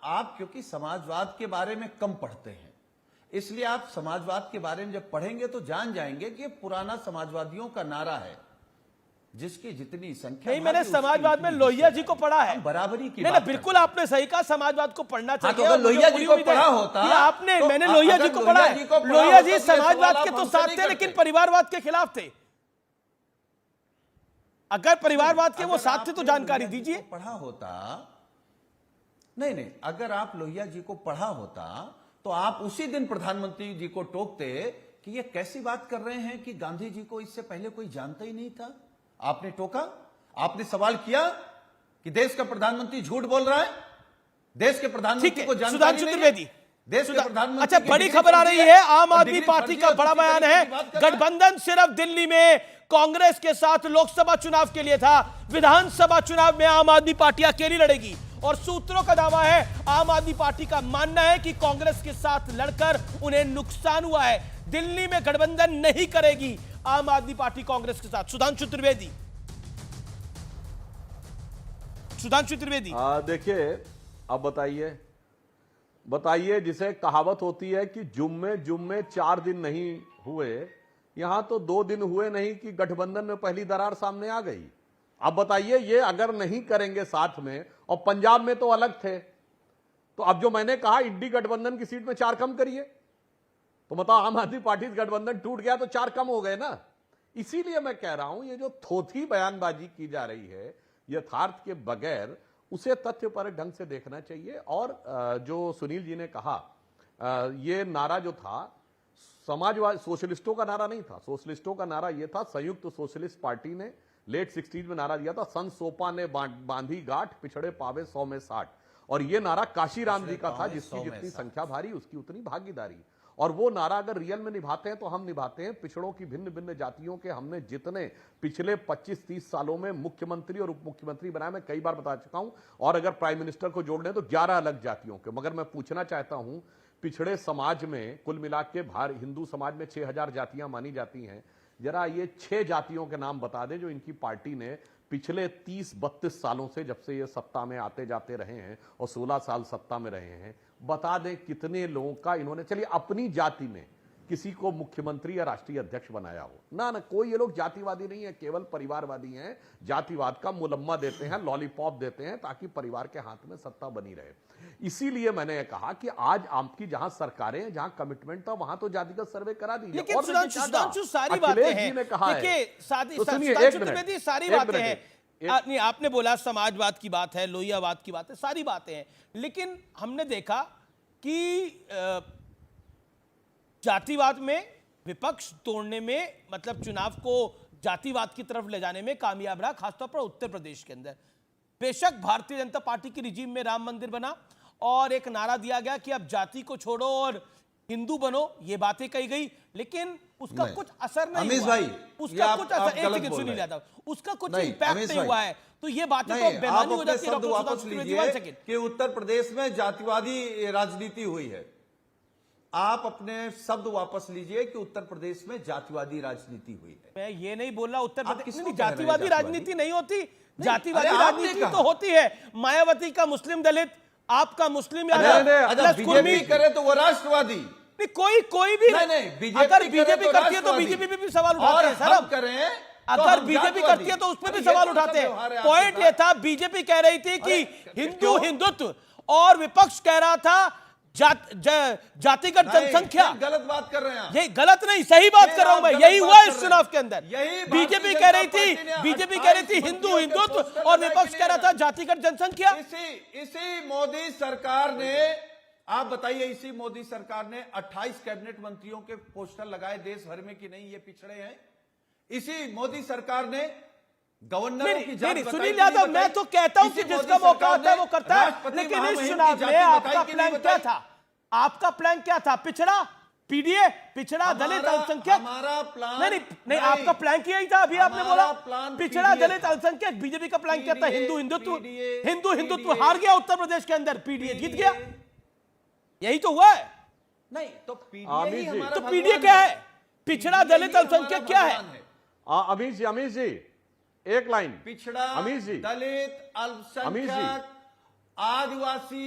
आप क्योंकि समाजवाद के बारे में कम पढ़ते हैं, इसलिए आप समाजवाद के बारे में जब पढ़ेंगे तो जान जाएंगे कि ये पुराना समाजवादियों का नारा है, जिसकी जितनी संख्या नहीं, मैंने समाजवाद में लोहिया जी को पढ़ा है। बराबरी की नहीं, बिल्कुल आपने सही कहा, समाजवाद को पढ़ना चाहिए। तो अगर लोहिया जी को पढ़ा होता आपने, तो मैंने लोहिया जी को पढ़ा है। लोहिया जी समाजवाद के तो साथ थे लेकिन परिवारवाद के खिलाफ थे। अगर परिवारवाद के वो साथ थे तो जानकारी दीजिए। पढ़ा होता, नहीं, अगर आप लोहिया जी को पढ़ा होता तो आप उसी दिन प्रधानमंत्री जी को टोकते कि ये कैसी बात कर रहे हैं कि गांधी जी को इससे पहले कोई जानता ही नहीं था। आपने टोका, आपने सवाल किया कि देश का प्रधानमंत्री झूठ बोल रहा है, देश के प्रधानमंत्री को जानकारी नहीं है। देश के प्रधानमंत्री। अच्छा, बड़ी खबर आ रही है, आम आदमी पार्टी का बड़ा बयान है। गठबंधन सिर्फ दिल्ली में कांग्रेस के साथ लोकसभा चुनाव के लिए था, विधानसभा चुनाव में आम आदमी पार्टी अकेली लड़ेगी। और सूत्रों का दावा है, आम आदमी पार्टी का मानना है कि कांग्रेस के साथ लड़कर उन्हें नुकसान हुआ है। दिल्ली में गठबंधन नहीं करेगी आम आदमी पार्टी कांग्रेस के साथ। सुधांशु त्रिवेदी, देखिए, अब बताइए, जिसे कहावत होती है कि जुम्मे 4 दिन नहीं हुए, यहां तो 2 दिन हुए नहीं कि गठबंधन में पहली दरार सामने आ गई। अब बताइए, ये अगर नहीं करेंगे साथ में, और पंजाब में तो अलग थे, तो अब जो मैंने कहा इंडी गठबंधन की सीट में 4 कम करिए, तो बताओ आम आदमी पार्टी गठबंधन टूट गया तो 4 कम हो गए ना। इसीलिए मैं कह रहा हूं, ये जो थोथी बयानबाजी की जा रही है यथार्थ के बगैर, उसे तथ्य पर ढंग से देखना चाहिए। और जो सुनील जी ने कहा, ये नारा जो था समाजवादी सोशलिस्टों का नारा नहीं था। सोशलिस्टों का नारा यह था, संयुक्त सोशलिस्ट पार्टी ने लेट 60s में नारा दिया था, सन सोपा ने बांधी गांठ, पिछड़े पावे 100 में 60। और यह नारा काशीराम जी का था, जिसकी जितनी संख्या भारी उसकी उतनी भागीदारी। और वो नारा अगर रियल में निभाते हैं तो हम निभाते हैं। पिछड़ों की भिन्न भिन्न जातियों के हमने जितने पिछले 25-30 सालों में मुख्यमंत्री और उप मुख्यमंत्री बनाए, मैं कई बार बता चुका हूं, और अगर प्राइम मिनिस्टर को जोड़ लें तो 11 अलग जातियों के। मगर मैं पूछना चाहता हूं, पिछड़े समाज में कुल मिला के हिंदू समाज में 6000 जातियां मानी जाती हैं, जरा ये 6 जातियों के नाम बता दें जो इनकी पार्टी ने पिछले 30-32 सालों से, जब से ये सत्ता में आते जाते रहे हैं और 16 साल सत्ता में रहे हैं, बता दें कितने लोगों का इन्होंने, चलिए अपनी जाति में किसी को मुख्यमंत्री या राष्ट्रीय अध्यक्ष बनाया हो ना। कोई ये लोग जातिवादी नहीं है, केवल परिवारवादी हैं। जातिवाद का मुलम्मा देते हैं, लॉलीपॉप देते हैं, ताकि परिवार के हाथ में सत्ता बनी रहे। इसीलिए मैंने कहा कि आज आपकी जहां सरकारें, जहां कमिटमेंट था, वहां तो जातिगत सर्वे करा दीजिए। लेकिन सुधांशु सारी बातें हैं, देखिए सारी बातें हैं। नहीं, आपने बोला समाजवाद की बात है, लोहियावाद की बात है, सारी बातें हैं। लेकिन हमने देखा कि जातिवाद में विपक्ष तोड़ने में, मतलब चुनाव को जातिवाद की तरफ ले जाने में कामयाब रहा, खासतौर पर उत्तर प्रदेश के अंदर। बेशक भारतीय जनता पार्टी की रिजीम में राम मंदिर बना और एक नारा दिया गया कि अब जाति को छोड़ो और हिंदू बनो, ये बातें कही गई, लेकिन उसका कुछ असर नहीं हुआ। उसका कुछ असर, एक सेकंड सुनिए जाता, उसका कुछ इंपैक्ट नहीं हुआ है। तो ये बातें तो बेमानी हो जाती है। डॉक्टर वापस लीजिए कि उत्तर प्रदेश में जातिवादी राजनीति हुई है। आप अपने शब्द वापस लीजिए कि उत्तर प्रदेश में जातिवादी राजनीति हुई है। मैं ये नहीं बोल रहा उत्तर प्रदेश में जातिवादी राजनीति नहीं होती, जातिवादी राजनीति तो होती है। मायावती का मुस्लिम दलित, आपका मुस्लिम, बीजेपी करे तो वो राष्ट्रवादी नहीं, कोई भी अगर बीजेपी करती है तो बीजेपी पे भी सवाल उठाते हैं। सर करें, अगर बीजेपी करती है तो उस पर भी सवाल उठाते हैं। पॉइंट ये था, बीजेपी कह रही थी कि हिंदू हिंदुत्व, और विपक्ष कह रहा था जातिगत जनसंख्या। गलत बात कर रहे हैं, ये गलत नहीं, सही बात कर रहा हूं मैं। यही हुआ इस चुनाव के अंदर। बीजेपी कह रही थी हिंदू हिंदुत्व, और विपक्ष कह रहा था जातिगत जनसंख्या। इसी मोदी सरकार ने, आप बताइए, इसी मोदी सरकार ने 28 कैबिनेट मंत्रियों के पोस्टर लगाए देश भर में कि नहीं ये पिछड़े हैं। इसी मोदी सरकार ने गवर्नर की जांच, सुनील यादव, मैं तो कहता हूं कि जिसका मौका होता है वो करता है। लेकिन इस चुनाव में आपका प्लान क्या था? आपका प्लान क्या था? पिछड़ा पीडीए, पिछड़ा दलित अल्पसंख्यक? हमारा प्लान नहीं, आपका प्लान क्या ही था? अभी आपने बोला पिछड़ा दलित अल्पसंख्यक। बीजेपी का प्लान क्या था? हिंदू हिंदुत्व हार गया उत्तर प्रदेश के अंदर, पीडीए जीत गया। यही तो हुआ है। नहीं तो पीडीए क्या है? पिछड़ा दलित अल्पसंख्यक क्या है? अमीश जी एक लाइन। पिछड़ा दलित अल्पसंख्यक आदिवासी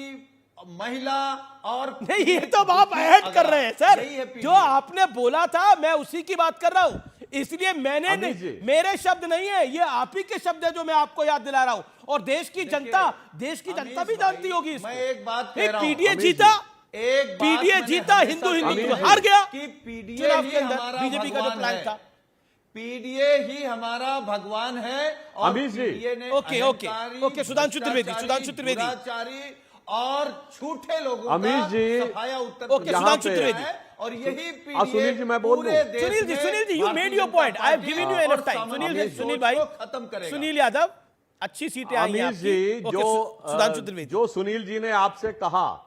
महिला और नहीं, ये तो अब आप ऐड कर रहे हैं सर। यही है जो PDA। आपने बोला था मैं उसी की बात कर रहा हूं, इसलिए मैंने अमित जी। मेरे शब्द नहीं है, ये आप ही के शब्द है जो मैं आपको याद दिला रहा हूं। और देश की जनता अमीश भी जानती भाई, होगी इसको। मैं एक बात कह रहा हूं। पीडीए अमित जीता, एक बात पीडीए मैंने जीता, हमेशा हिंदू कही हिंदुत्व है हार गया कि पीडीए चुनाव ही के अंदर। हमारा बीजेपी का जो भगवान प्लान है। था, पीडीए ही हमारा भगवान है। और अमित जी। पीडीए ने ओके, ओके, अहंकारी, ओके, सुधांशु त्रिवेदी, भ्रष्टाचारी, दुराचारी और झूठे लोगों अमित का जी। सफाया उत्तर ओके, प्रदेश सुधांशु में त्रिवेदी। है। और यही सुनील पीडीए जी, मैं बोल पूरे दूं। देश सुनील जी, में सुनील जी, you भारतीय made your Janata point. I have party given you और enough time. सामान्य सुनील सोच भाई, को खत्म करेगा। सुनील यादव, अच्छी सीटें आई हैं अमीर आपकी। जी, ओके, सुधांशु त्रिवेदी। जो सुनील जी ने आपसे कहा,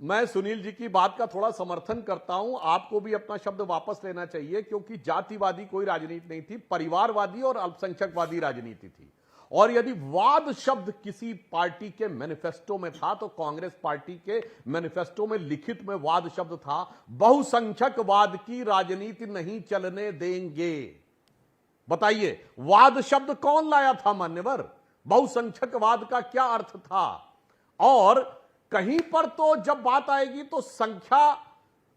मैं सुनील जी की बात का थोड़ा समर्थन करता हूं। आपको भी अपना शब्द वापस लेना चाहिए, क्योंकि जातिवादी कोई राजनीति नहीं थी, परिवारवादी और अल्पसंख्यकवादी राजनीति थी। और यदि वाद शब्द किसी पार्टी के मैनिफेस्टो में था तो कांग्रेस पार्टी के मैनिफेस्टो में लिखित में वाद शब्द था, बहुसंख्यकवाद की राजनीति नहीं चलने देंगे। बताइए, वाद शब्द कौन लाया था मान्यवर? बहुसंख्यकवाद का क्या अर्थ था? और कहीं पर तो जब बात आएगी तो संख्या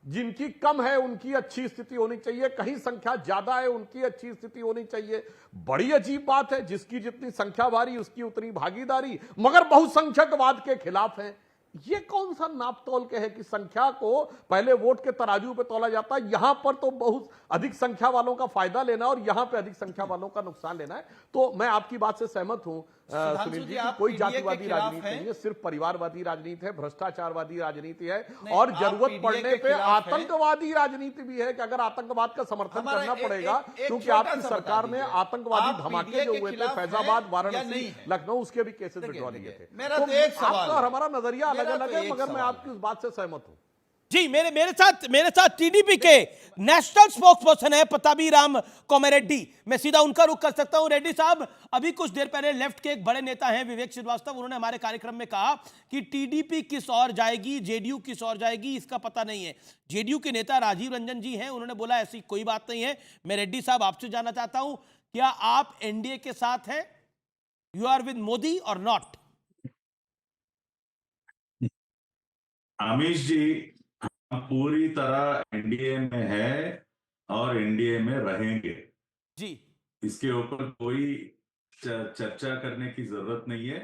जिनकी कम है उनकी अच्छी स्थिति होनी चाहिए, कहीं संख्या ज्यादा है उनकी अच्छी स्थिति होनी चाहिए। बड़ी अजीब बात है, जिसकी जितनी संख्या भारी उसकी उतनी भागीदारी, मगर बहुसंख्यकवाद के खिलाफ है। ये कौन सा नाप तोल के है कि संख्या को पहले वोट के तराजू पे तोला जाता है? यहां पर तो बहुत अधिक संख्या वालों का फायदा लेना और यहां पे अधिक संख्या वालों का नुकसान लेना है। तो मैं आपकी बात से सहमत हूं सुनील जी, आप कोई PDA के जातिवादी खिलाफ राजनीति हैं? नहीं है, सिर्फ परिवारवादी राजनीति है, भ्रष्टाचारवादी राजनीति है। नहीं, और आप जरूरत PDA पड़ने के पे खिलाफ हैं? आतंकवादी राजनीति भी है कि अगर आतंकवाद का समर्थन हमारा करना एक- पड़ेगा, एक क्योंकि छोटा आपकी सा बता सरकार ने दीजिए। आतंकवादी आप धमाके PDA जो के हुए थे खिलाफ फैजाबाद, हैं या वाराणसी, नहीं है? लखनऊ, उसके भी केसेस देखिए, विड्रॉ लिए देखिए, थे। मेरा तो तो एक सवाल आपका और है। हमारा नजरिया अलग मेरा अलग तो है, एक मगर मैं सवाल आपकी उस बात से सहमत हूं। जी, मेरे साथ टीडीपी के नेशनल स्पोक्स पर्सन है पताबी राम कोमेरेड्डी। मैं सीधा उनका रुख कर सकता हूं। रेड्डी साहब, अभी कुछ देर पहले लेफ्ट के एक बड़े नेता हैं विवेक श्रीवास्तव, उन्होंने हमारे कार्यक्रम में कहा कि टीडीपी किस ओर जाएगी, जेडीयू किस ओर जाएगी, इसका पता नहीं है। जेडीयू के नेता राजीव रंजन जी हैं, उन्होंने बोला ऐसी कोई बात नहीं है। मैं रेड्डी साहब आपसे जानना चाहता हूं, क्या आप एनडीए के साथ हैं? यू आर विद मोदी और नॉट? अमीश जी, हम पूरी तरह एनडीए में है और एनडीए में रहेंगे। जी, इसके ऊपर कोई चर्चा करने की जरूरत नहीं है।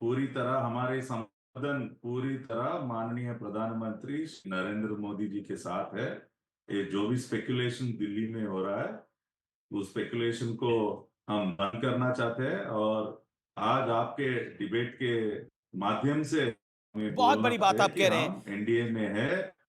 पूरी तरह हमारे संबंध पूरी तरह माननीय प्रधानमंत्री नरेंद्र मोदी जी के साथ है। ये जो भी स्पेकुलेशन दिल्ली में हो रहा है, उस स्पेकुलेशन को हम बंद करना चाहते हैं। और आज आपके डिबेट के माध्यम से बहुत बड़ी बात आप कह रहे हैं। एनडीए में है